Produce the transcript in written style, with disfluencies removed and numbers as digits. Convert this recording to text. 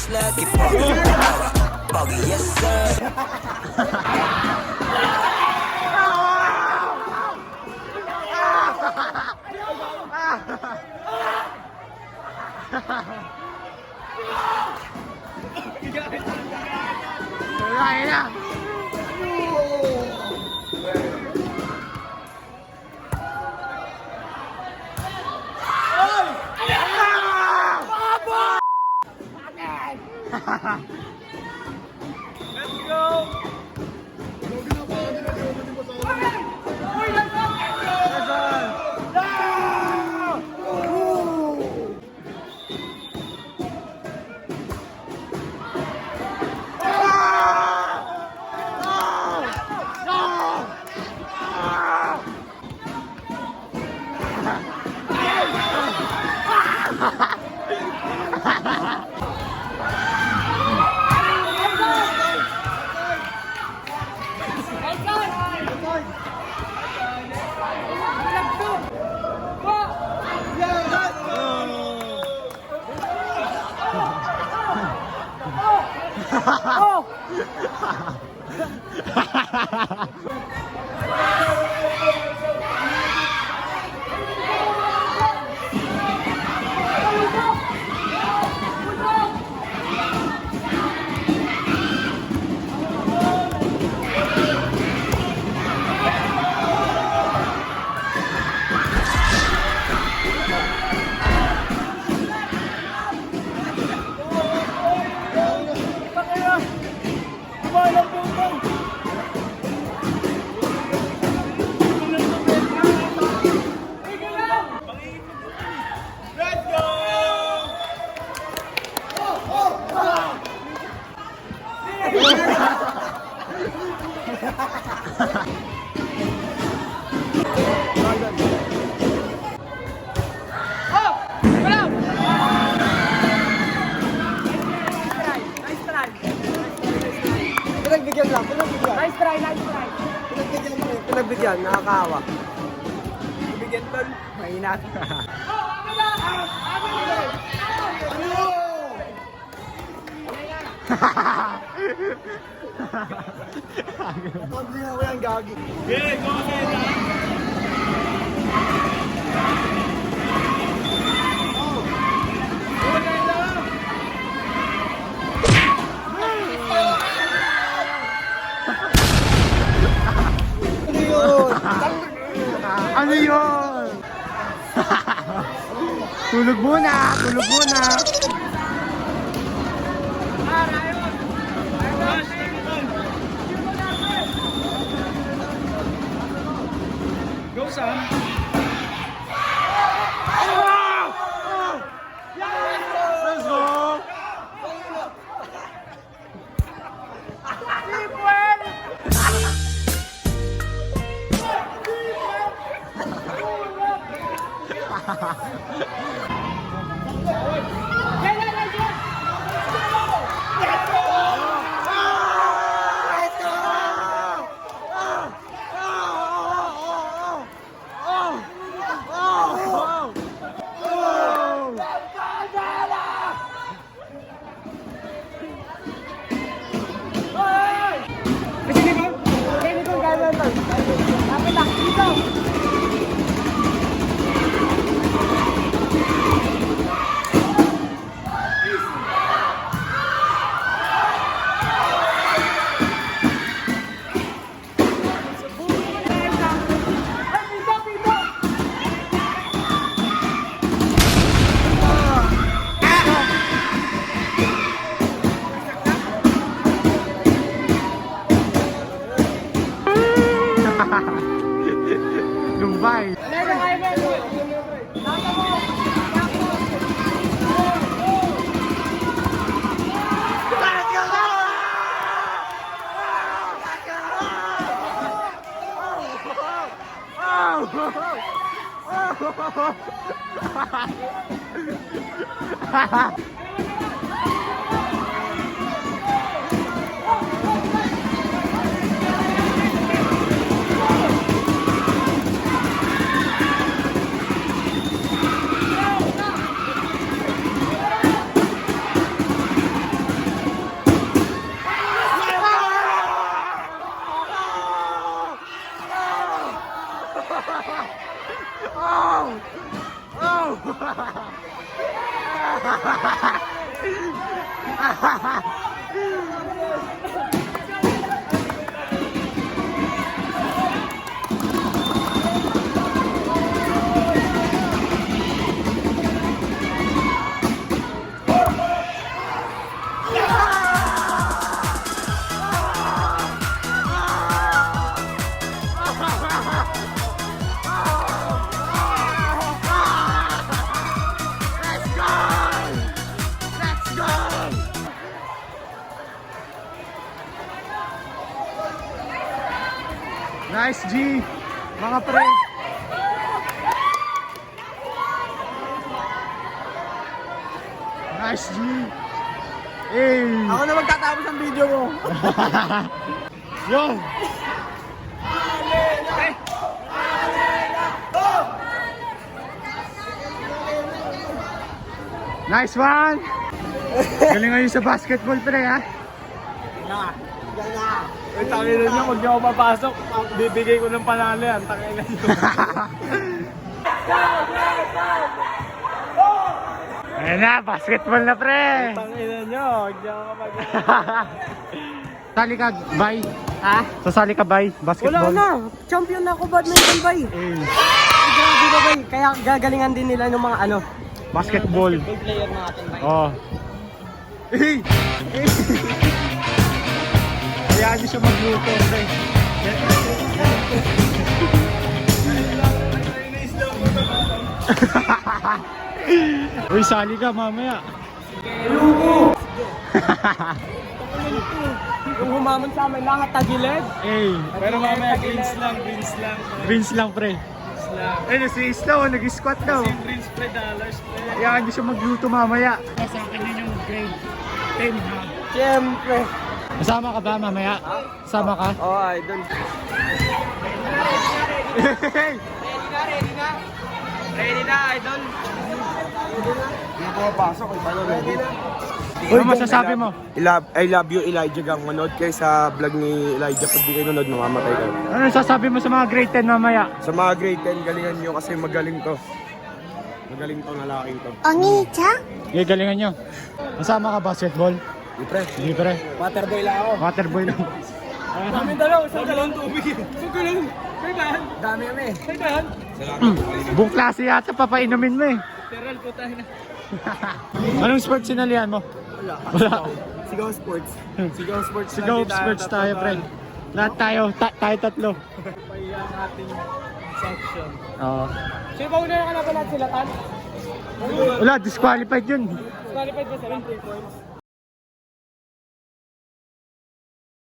just lucky. Buggy, yes sir. Wala na. Let's go! Pinagbigyan lang, pinagbigyan. Nice try, nice try. Pinagbigyan mo rin. Pinagbigyan, nakakawa. Bigyan tol. Mainat. Pabli ako yan, gagi. Yeah, go ahead. Ano yun? Ano yun? Tulog muna! Tulog muna! Go Sam. Let's go! Lumbay! Nice G, mga pre. Nice G. Hey. Ako na magtatapos ang video mo. Yo. Nice one. Galing ngayon sa basketball pre ha. Ay, tangin na nyo, huwag nyo ako papasok. Bibigay ko ng panalo yan, tangin na nyo. Ayan na, basketball na pre. Tangin na nyo, huwag nyo ako mag- Sali ka, bye. Ha? Sasali ka, bye. Wala Basketball. na. Champion na ako badminton bay. Eh, Grabe ba bay? Kaya gagalingan din nila ng mga ano. basketball. Player natin bay. Oh. Eh. Kaya niyo siya magluto, pre. Uy, sali ka mamaya. Yung humamon sa amin lahat tagilid. Eh, Pero mamaya, greens lang, greens lang. Vince lang, pre. Greens lang. Eh, si Isla, nag-squat daw. Greens play, dollars play. Kaya niyo siya magluto mamaya. Sa akin yun yung grade 10, ha? Siyempre. Kasama ka ba mamaya? Kasama ka? Oh, idol. Ready na, idol. Hindi ko mapasok, ay paano ready? Ano masasabi mo? I love you, Elijah Gang. Manood kayo sa vlog ni Elijah. Pag di kayo nanood, mamamatay kayo. Ano sasabi mo sa mga grade 10 mamaya? Sa mga grade 10, galingan nyo kasi magaling to. Magaling to, lalaki to. Okay, galingan nyo. Kasama ka basketball? Di pre. Hindi, pre. Waterboy lang ako. Waterboy lang. Kami dalaw, isang galon tubig. Isang galon. Kaya ba yan? Dami kami. Kaya ba yan? Buong klase yata papainumin mo eh. Teral po tayo na. Anong sports sinalihan mo? Wala. Sigaw sports. Sigaw sports. Sigaw sports tayo, pre. Lahat tayo, tayo tatlo. Paya ang ating section. Oo. Sino ba una yung kalaban natin sila, Tan? Wala, disqualified yun. Qualified ba sila? 3 points.